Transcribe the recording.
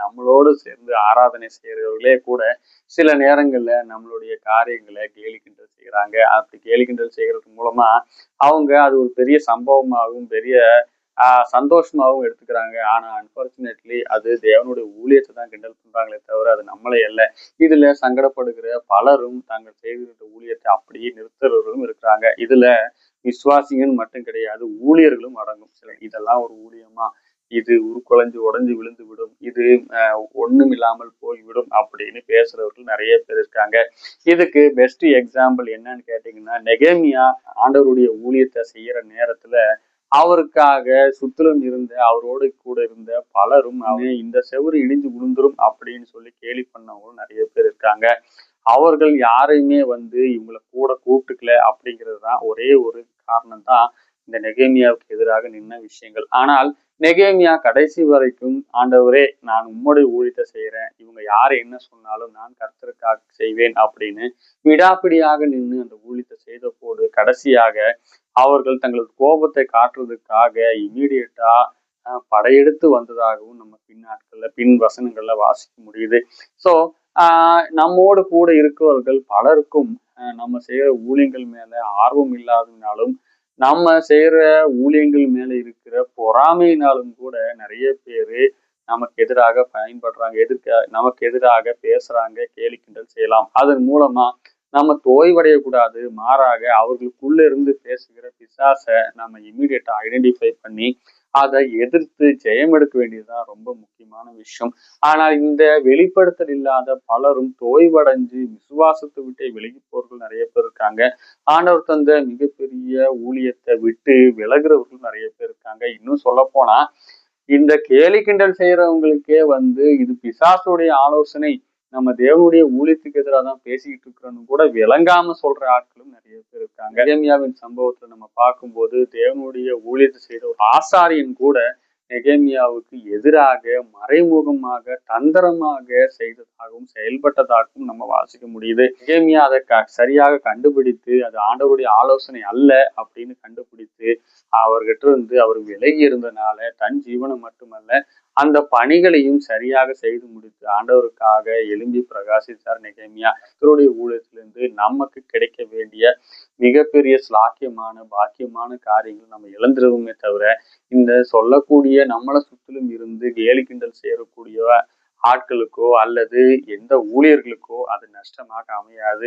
நம்மளோடு சேர்ந்து ஆராதனை செய்கிறவர்களே கூட சில நேரங்கள்ல நம்மளுடைய காரியங்களை கேலி கிண்டல் செய்கிறாங்க. அப்படி கேலி கிண்டல் செய்கிறது மூலமா அவங்க அது ஒரு பெரிய சம்பவமாகவும் பெரிய சந்தோஷமாகவும் எடுத்துக்கிறாங்க. ஆனா அன்பார்ச்சுனேட்லி அது தேவனுடைய ஊழியத்தை தான் கிண்டல் பண்றாங்களே தவிர அது நம்மளே அல்ல. இதுல சங்கடப்படுகிற பலரும் தாங்கள் செய்கிற ஊழியத்தை அப்படியே நிறுத்துறவர்களும் இருக்கிறாங்க. இதுல விசுவாசிங்கன்னு மட்டும் கிடையாது, ஊழியர்களும் அடங்கும். சில இதெல்லாம் ஒரு ஊழியமா, இது உருக்குலைஞ்சு உடைஞ்சு விழுந்து விடும், இது ஒண்ணும் இல்லாமல் போய்விடும் அப்படின்னு பேசுறவர்கள் நிறைய பேர் இருக்காங்க. இதுக்கு பெஸ்ட் எக்ஸாம்பிள் என்னன்னு கேட்டீங்கன்னா, நெகேமியா ஆண்டவருடைய ஊழியத்தை செய்யற நேரத்துல அவருக்காக சுற்றிலும் இருந்த அவரோடு கூட இருந்த பலரும் இந்த செவுறு இடிஞ்சு விழுந்துரும் அப்படின்னு சொல்லி கேலி பண்ணவங்களும் நிறைய பேர் இருக்காங்க. அவர்கள் யாரையுமே இவங்களை கூட கூப்பிட்டுக்கல அப்படிங்கிறது தான் ஒரே ஒரு காரணம் தான் இந்த நெகேமியாவுக்கு எதிராக நின்ன விஷயங்கள். ஆனால் நெகேமியா கடைசி வரைக்கும், ஆண்டவரே நான் உம்முடைய ஊழியத்தை செய்யறேன், இவங்க யாரு என்ன சொன்னாலும் நான் கர்த்தருக்காக செய்வேன் அப்படின்னு விடாப்பிடியாக நின்று அந்த ஊழியத்தை செய்த போது கடைசியாக அவர்கள் தங்களது கோபத்தை காட்டுறதுக்காக இம்மீடியட்டா படையெடுத்து வந்ததாகவும் நம்ம பின் வசனங்கள்ல வாசிக்க முடியுது. ஸோ நம்மோடு கூட இருக்கிறவர்கள் பலருக்கும் நம்ம செய்யற ஊழியங்கள் மேல ஆர்வம் இல்லாதனாலும் நம்ம செய்யற ஊழியங்கள் மேல இருக்கிற பொறாமையினாலும் கூட நிறைய பேரு நமக்கு எதிராக பயன்படுறாங்க, நமக்கு எதிராக பேசுறாங்க, கேலி கிண்டல் செய்யலாம். அதன் மூலமா நம்ம தோய்வடையக்கூடாது. மாறாக அவர்களுக்குள்ள இருந்து பேசுகிற பிசாசை நம்ம இமீடியட்டா ஐடென்டிஃபை பண்ணி அதை எதிர்த்து ஜெயம் எடுக்க வேண்டியதுதான் ரொம்ப முக்கியமான விஷயம். ஆனால் இந்த வெளிப்படுத்தல் இல்லாத பலரும் தோய்வடைஞ்சு விசுவாசத்தை விட்டு விலகி போறவர்கள் நிறைய பேர் இருக்காங்க. ஆண்டவர் தந்த மிகப்பெரிய ஊழியத்தை விட்டு விலகுறவர்கள் நிறைய பேர் இருக்காங்க. இன்னும் சொல்ல போனா இந்த கேலி கிண்டல் செய்யறவங்களுக்கே இது பிசாசுடைய ஆலோசனை, நம்ம தேவனுடைய ஊழியத்துக்கு எதிராக தான் பேசிக்கிட்டு இருக்கிறோன்னு கூட விளங்காம சொல்ற ஆட்களும் நிறைய பேர் இருக்காங்க. நெகேமியாவின் சம்பவத்துல நம்ம பார்க்கும்போது தேவனுடைய ஊழியத்தை செய்த ஒரு ஆசாரியன் கூட நெகேமியாவுக்கு எதிராக மறைமுகமாக தந்திரமாக செய்ததாகவும் செயல்பட்டதாகவும் நம்ம வாசிக்க முடியுது. நெகேமியா அதை சரியாக கண்டுபிடித்து அது ஆண்டவருடைய ஆலோசனை அல்ல அப்படின்னு கண்டுபிடித்து அவர்கிட்ட அவர் விலகி இருந்தனால தன் ஜீவனம் மட்டுமல்ல அந்த பணிகளையும் சரியாக செய்து முடித்து ஆண்டவருக்காக எழும்பி பிரகாசித்தார் நெகேமியா. கர்த்தருடைய ஊழியத்திலிருந்து நமக்கு கிடைக்க வேண்டிய மிகப்பெரிய ஸ்லாக்கியமான பாக்கியமான காரியங்கள் நம்ம இழந்துருவோமே தவிர இந்த சொல்லக்கூடிய நம்மளை சுற்றிலும் இருந்து கேலி கிண்டல் செய்யக்கூடிய ஆட்களுக்கோ அல்லது எந்த ஊழியர்களுக்கோ அது நஷ்டமாக அமையாது.